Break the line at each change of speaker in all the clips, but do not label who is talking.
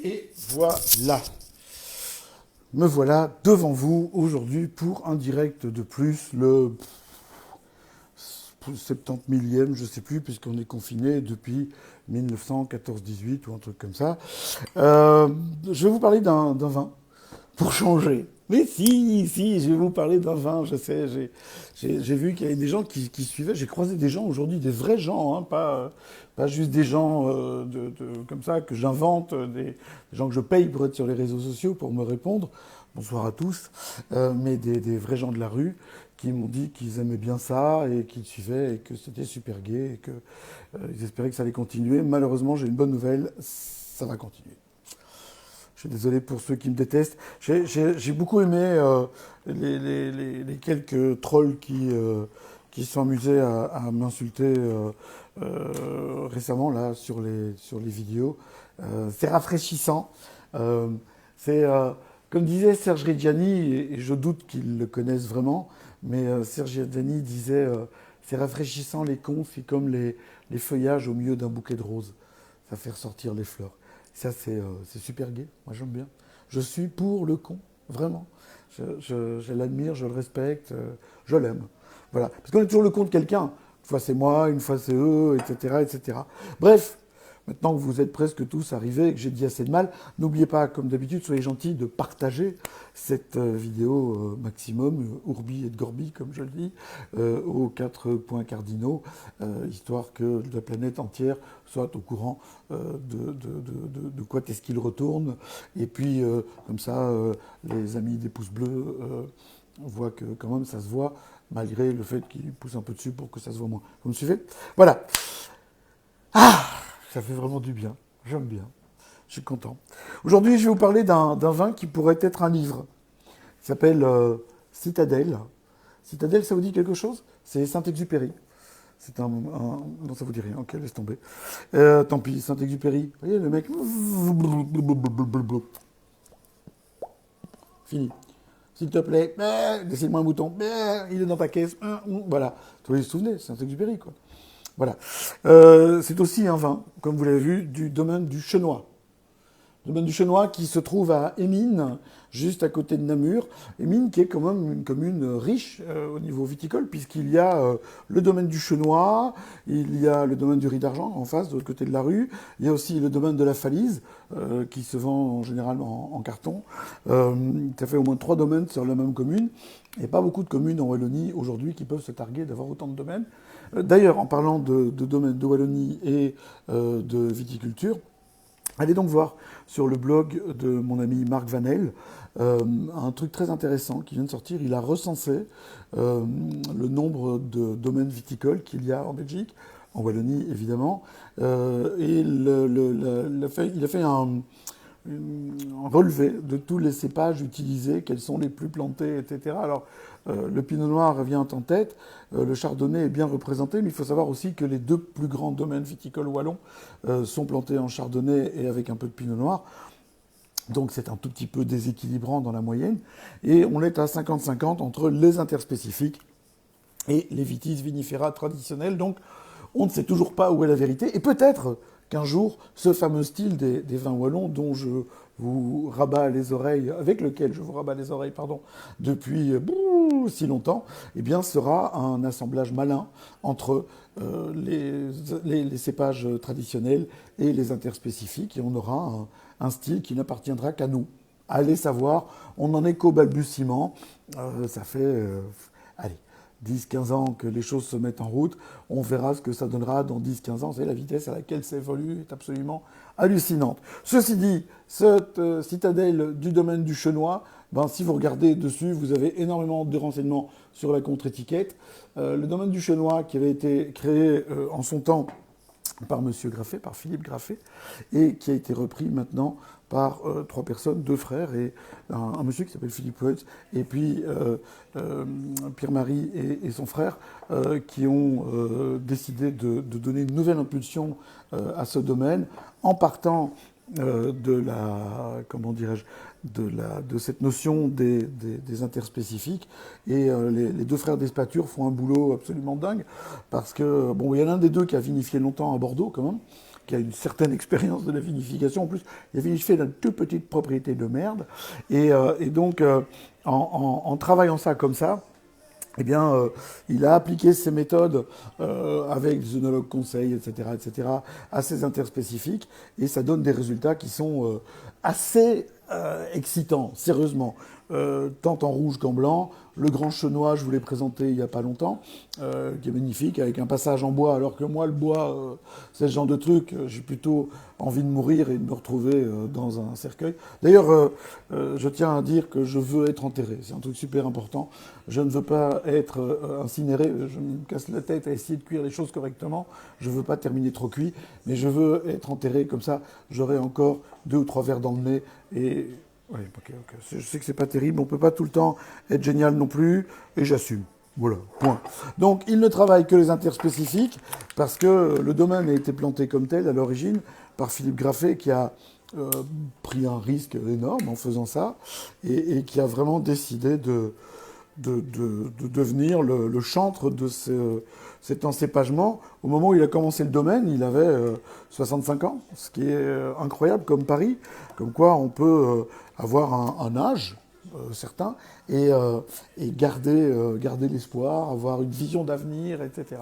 Et voilà. Me voilà devant vous aujourd'hui pour un direct de plus, le 70 millième, je ne sais plus, puisqu'on est confiné depuis 1914-18 ou un truc comme ça. Je vais vous parler d'un vin, pour changer. Mais si, je vais vous parler d'un vin, je sais, j'ai vu qu'il y avait des gens qui suivaient, j'ai croisé des gens aujourd'hui, des vrais gens, hein, pas juste des gens comme ça que j'invente, des gens que je paye pour être sur les réseaux sociaux pour me répondre. Bonsoir à tous, mais des vrais gens de la rue qui m'ont dit qu'ils aimaient bien ça et qu'ils suivaient et que c'était super gai et qu'ils espéraient que ça allait continuer. Malheureusement, j'ai une bonne nouvelle, ça va continuer. Je suis désolé pour ceux qui me détestent. J'ai beaucoup aimé les quelques trolls qui se sont amusés à m'insulter récemment là sur les vidéos. C'est rafraîchissant. C'est comme disait Serge Reggiani, et je doute qu'ils le connaissent vraiment, mais Serge Reggiani disait c'est rafraîchissant les cons, c'est comme les feuillages au milieu d'un bouquet de roses. Ça fait ressortir les fleurs. Ça, c'est super gai. Moi, j'aime bien. Je suis pour le con, vraiment. Je l'admire, je le respecte, je l'aime. Voilà. Parce qu'on est toujours le con de quelqu'un. Une fois c'est moi, une fois c'est eux, etc., etc. Bref, maintenant que vous êtes presque tous arrivés et que j'ai dit assez de mal, n'oubliez pas, comme d'habitude, soyez gentils de partager cette vidéo maximum, Urbi et de Gorbi, comme je le dis, aux 4 points cardinaux, histoire que la planète entière soit au courant de quoi est-ce qu'il retourne. Et puis, comme ça, les amis des pouces bleus voient que quand même ça se voit, malgré le fait qu'ils poussent un peu dessus pour que ça se voit moins. Vous me suivez? Voilà. Ah, ça fait vraiment du bien. J'aime bien. Je suis content. Aujourd'hui, je vais vous parler d'un vin qui pourrait être un livre. Il s'appelle Citadelle. Citadelle, ça vous dit quelque chose? C'est Saint-Exupéry. C'est non, ça vous dit rien. Ok, laisse tomber. Tant pis, Saint-Exupéry. Vous voyez, le mec... Fini. S'il te plaît, dessine-moi un bouton. Il est dans ta caisse. Voilà. Vous vous souvenez, Saint-Exupéry, quoi. Voilà. C'est aussi un vin, comme vous l'avez vu, du domaine du Chenois. Le domaine du Chenois qui se trouve à Émines, juste à côté de Namur. Émines qui est quand même une commune riche au niveau viticole, puisqu'il y a le domaine du Chenois, il y a le domaine du Riz d'Argent en face, de l'autre côté de la rue. Il y a aussi le domaine de la Falise, qui se vend en général en carton. Ça fait au moins 3 domaines sur la même commune. Il n'y a pas beaucoup de communes en Wallonie aujourd'hui qui peuvent se targuer d'avoir autant de domaines. D'ailleurs, en parlant de domaines de Wallonie et de viticulture, allez donc voir sur le blog de mon ami Marc Vanel un truc très intéressant qui vient de sortir. Il a recensé le nombre de domaines viticoles qu'il y a en Belgique, en Wallonie évidemment, et il a fait un relevé de tous les cépages utilisés, quels sont les plus plantés, etc. Alors, le pinot noir vient en tête, le chardonnay est bien représenté, mais il faut savoir aussi que les 2 plus grands domaines viticoles wallons sont plantés en chardonnay et avec un peu de pinot noir. Donc c'est un tout petit peu déséquilibrant dans la moyenne. Et on est à 50-50 entre les interspécifiques et les vitis vinifera traditionnels. Donc on ne sait toujours pas où est la vérité. Et peut-être qu'un jour, ce fameux style des vins wallons dont je vous rabats les oreilles, avec lequel je vous rabats les oreilles, pardon, depuis si longtemps, eh bien, sera un assemblage malin entre les cépages traditionnels et les interspécifiques, et on aura un style qui n'appartiendra qu'à nous. Allez savoir, on n'en est qu'au balbutiement. Ça fait, allez, 10-15 ans que les choses se mettent en route. On verra ce que ça donnera dans 10-15 ans. C'est la vitesse à laquelle ça évolue est absolument hallucinante. Ceci dit, cette citadelle du domaine du Chenois, ben, si vous regardez dessus, vous avez énormément de renseignements sur la contre-étiquette. Le domaine du Chenois, qui avait été créé en son temps par Monsieur Graffet, par Philippe Graffet, et qui a été repris maintenant par 3 personnes, 2 frères et un monsieur qui s'appelle Philippe Weutz, et puis Pierre-Marie et son frère, qui ont décidé de donner une nouvelle impulsion à ce domaine en partant de la, comment dirais-je, de cette notion des interspécifiques. Et les 2 frères d'Espature font un boulot absolument dingue, parce que, bon, il y en a un des 2 qui a vinifié longtemps à Bordeaux, quand même, qui a une certaine expérience de la vinification. En plus, il a vinifié dans une toute petite propriété de merde. Et donc, en travaillant ça comme ça, eh bien, il a appliqué ces méthodes avec des œnologues conseils, etc., assez interspécifiques, et ça donne des résultats qui sont assez excitants, sérieusement. Tant en rouge qu'en blanc. Le grand chenois, je vous l'ai présenté il n'y a pas longtemps, qui est magnifique, avec un passage en bois, alors que moi, le bois, c'est ce genre de truc, j'ai plutôt envie de mourir et de me retrouver dans un cercueil. D'ailleurs, je tiens à dire que je veux être enterré, c'est un truc super important. Je ne veux pas être incinéré, je me casse la tête à essayer de cuire les choses correctement, je ne veux pas terminer trop cuit, mais je veux être enterré, comme ça, j'aurai encore 2 ou 3 verres dans le nez, et... Oui, ok. Je sais que c'est pas terrible, on peut pas tout le temps être génial non plus, et j'assume. Voilà, point. Donc, il ne travaille que les interspécifiques, parce que le domaine a été planté comme tel, à l'origine, par Philippe Graffet, qui a pris un risque énorme en faisant ça, et qui a vraiment décidé de devenir le chantre de cet encépagement. Au moment où il a commencé le domaine, il avait 65 ans, ce qui est incroyable comme pari, comme quoi on peut avoir un âge certain et garder l'espoir, avoir une vision d'avenir, etc.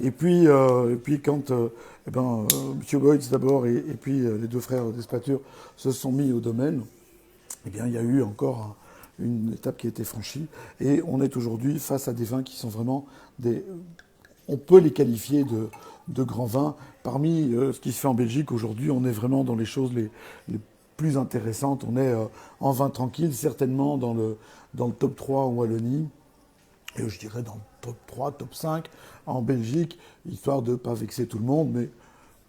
Et puis quand M. Boyds d'abord et puis les 2 frères Despature se sont mis au domaine, eh bien il y a eu encore une étape qui a été franchie, et on est aujourd'hui face à des vins qui sont vraiment on peut les qualifier de grands vins. Parmi ce qui se fait en Belgique aujourd'hui, on est vraiment dans les choses les plus intéressantes. On est en vin tranquille, certainement dans le top 3 en Wallonie, et je dirais dans le top 3, top 5 en Belgique, histoire de ne pas vexer tout le monde, mais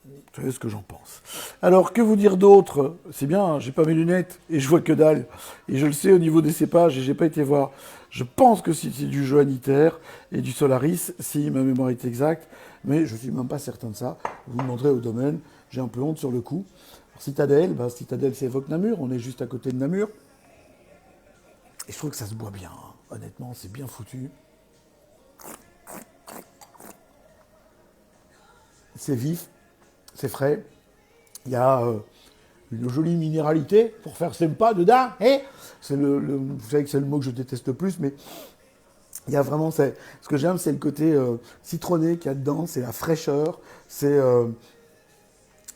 vous savez ce que j'en pense. Alors, que vous dire d'autre? C'est bien, hein, j'ai pas mes lunettes et je vois que dalle. Et je le sais au niveau des cépages et j'ai pas été voir. Je pense que c'est du Johanniter et du Solaris, si ma mémoire est exacte, mais je suis même pas certain de ça. Vous me demanderez au domaine, j'ai un peu honte sur le coup. Alors, Citadelle, Citadelle c'est évoque Namur, on est juste à côté de Namur. Et je trouve que ça se boit bien, hein. Honnêtement, c'est bien foutu. C'est vif. C'est frais, il y a une jolie minéralité pour faire sympa dedans, hein, vous savez que c'est le mot que je déteste le plus, mais il y a vraiment, ce que j'aime, c'est le côté citronné qu'il y a dedans, c'est la fraîcheur, c'est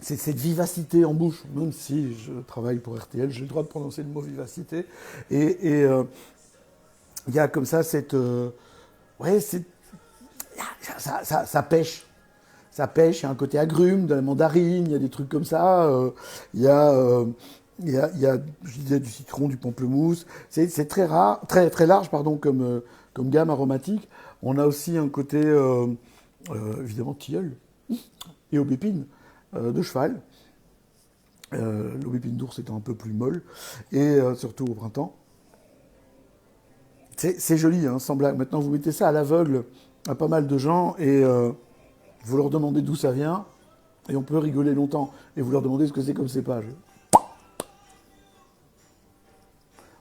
cette vivacité en bouche, même si je travaille pour RTL, j'ai le droit de prononcer le mot vivacité, et il y a comme ça cette... ça pêche. Ça pêche, il y a un côté agrume, de la mandarine, il y a des trucs comme ça. Il y a, je disais, du citron, du pamplemousse. C'est très rare, très large, pardon, comme gamme aromatique. On a aussi un côté, évidemment, tilleul et aubépine de cheval. L'aubépine d'ours étant un peu plus molle, et surtout au printemps. C'est joli, hein, sans blague. Maintenant, vous mettez ça à l'aveugle à pas mal de gens, et... vous leur demandez d'où ça vient, et on peut rigoler longtemps. Et vous leur demandez ce que c'est comme cépage.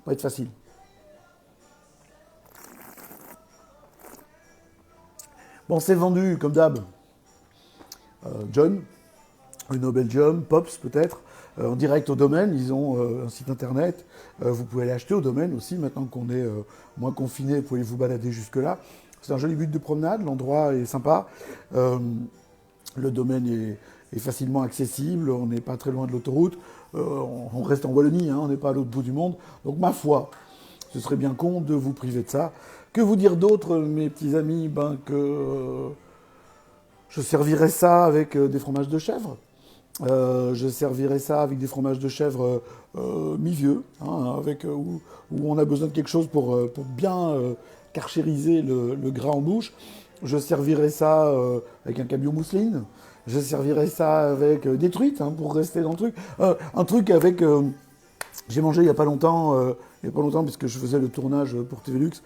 Va être facile. Bon, c'est vendu, comme d'hab. John, Uno Belgium, Pops peut-être, en direct au domaine. Ils ont un site internet. Vous pouvez l'acheter au domaine aussi, maintenant qu'on est moins confiné, vous pouvez vous balader jusque-là. C'est un joli but de promenade, l'endroit est sympa. Le domaine est facilement accessible, on n'est pas très loin de l'autoroute. On reste en Wallonie, hein, on n'est pas à l'autre bout du monde. Donc ma foi, ce serait bien con de vous priver de ça. Que vous dire d'autre, mes petits amis? Que je servirais ça avec des fromages de chèvre. Je servirais ça avec des fromages de chèvre mi-vieux, hein, où on a besoin de quelque chose pour bien carchériser le gras en bouche. Je servirais ça avec un cabillaud mousseline. Je servirais ça avec des truites, hein, pour rester dans le truc. Un truc avec... j'ai mangé il n'y a pas longtemps, puisque je faisais le tournage pour TV Lux,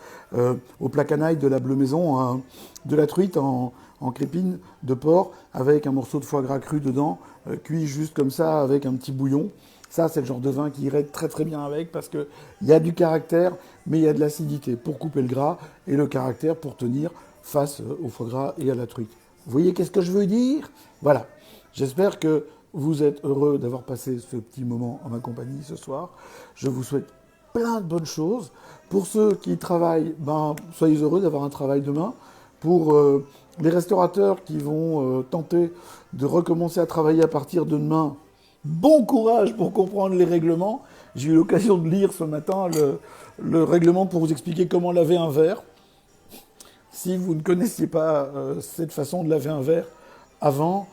au plat canaille de la Bleu Maison, hein, de la truite en crépine de porc, avec un morceau de foie gras cru dedans, cuit juste comme ça, avec un petit bouillon. Ça, c'est le genre de vin qui irait très très bien avec, parce qu'il y a du caractère, mais il y a de l'acidité pour couper le gras, et le caractère pour tenir face au foie gras et à la truite. Vous voyez qu'est-ce que je veux dire? Voilà. J'espère que vous êtes heureux d'avoir passé ce petit moment en ma compagnie ce soir. Je vous souhaite plein de bonnes choses. Pour ceux qui travaillent, ben, soyez heureux d'avoir un travail demain. Pour les restaurateurs qui vont tenter de recommencer à travailler à partir de demain, bon courage pour comprendre les règlements. J'ai eu l'occasion de lire ce matin le règlement pour vous expliquer comment laver un verre. Si vous ne connaissiez pas cette façon de laver un verre avant,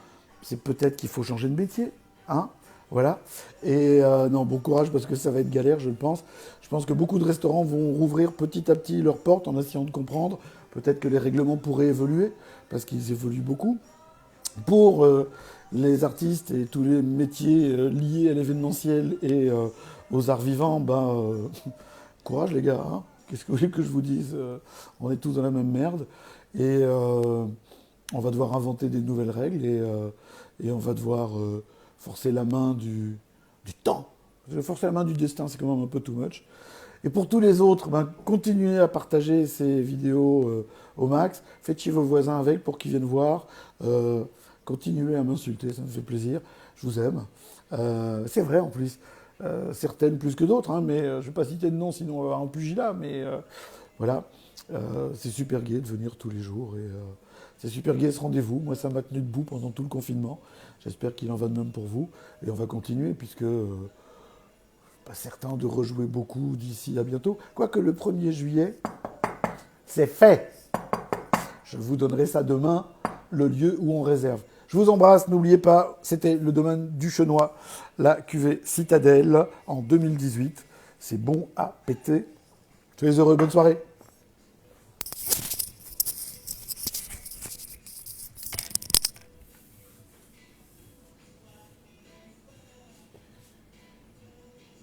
c'est peut-être qu'il faut changer de métier. Hein, voilà. Et non, bon courage parce que ça va être galère, je le pense. Je pense que beaucoup de restaurants vont rouvrir petit à petit leurs portes en essayant de comprendre. Peut-être que les règlements pourraient évoluer parce qu'ils évoluent beaucoup. Pour les artistes et tous les métiers liés à l'événementiel et aux arts vivants, ben, courage les gars. Hein. Qu'est-ce que vous voulez que je vous dise? On est tous dans la même merde. Et on va devoir inventer des nouvelles règles et on va devoir forcer la main du temps. Forcer la main du destin, c'est quand même un peu too much. Et pour tous les autres, ben, continuez à partager ces vidéos au max. Faites chier vos voisins avec pour qu'ils viennent voir. Continuez à m'insulter, ça me fait plaisir. Je vous aime. C'est vrai en plus. Certaines plus que d'autres, hein, mais je ne vais pas citer de nom, sinon on va avoir un pugilat. Mais voilà, c'est super gai de venir tous les jours. Et c'est super gai ce rendez-vous. Moi, ça m'a tenu debout pendant tout le confinement. J'espère qu'il en va de même pour vous. Et on va continuer, puisque pas certain de rejouer beaucoup d'ici à bientôt. Quoique le 1er juillet, c'est fait. Je vous donnerai ça demain, le lieu où on réserve. Je vous embrasse, n'oubliez pas, c'était le domaine du Chenois, la cuvée Citadelle en 2018. C'est bon à péter. Soyez heureux, bonne soirée.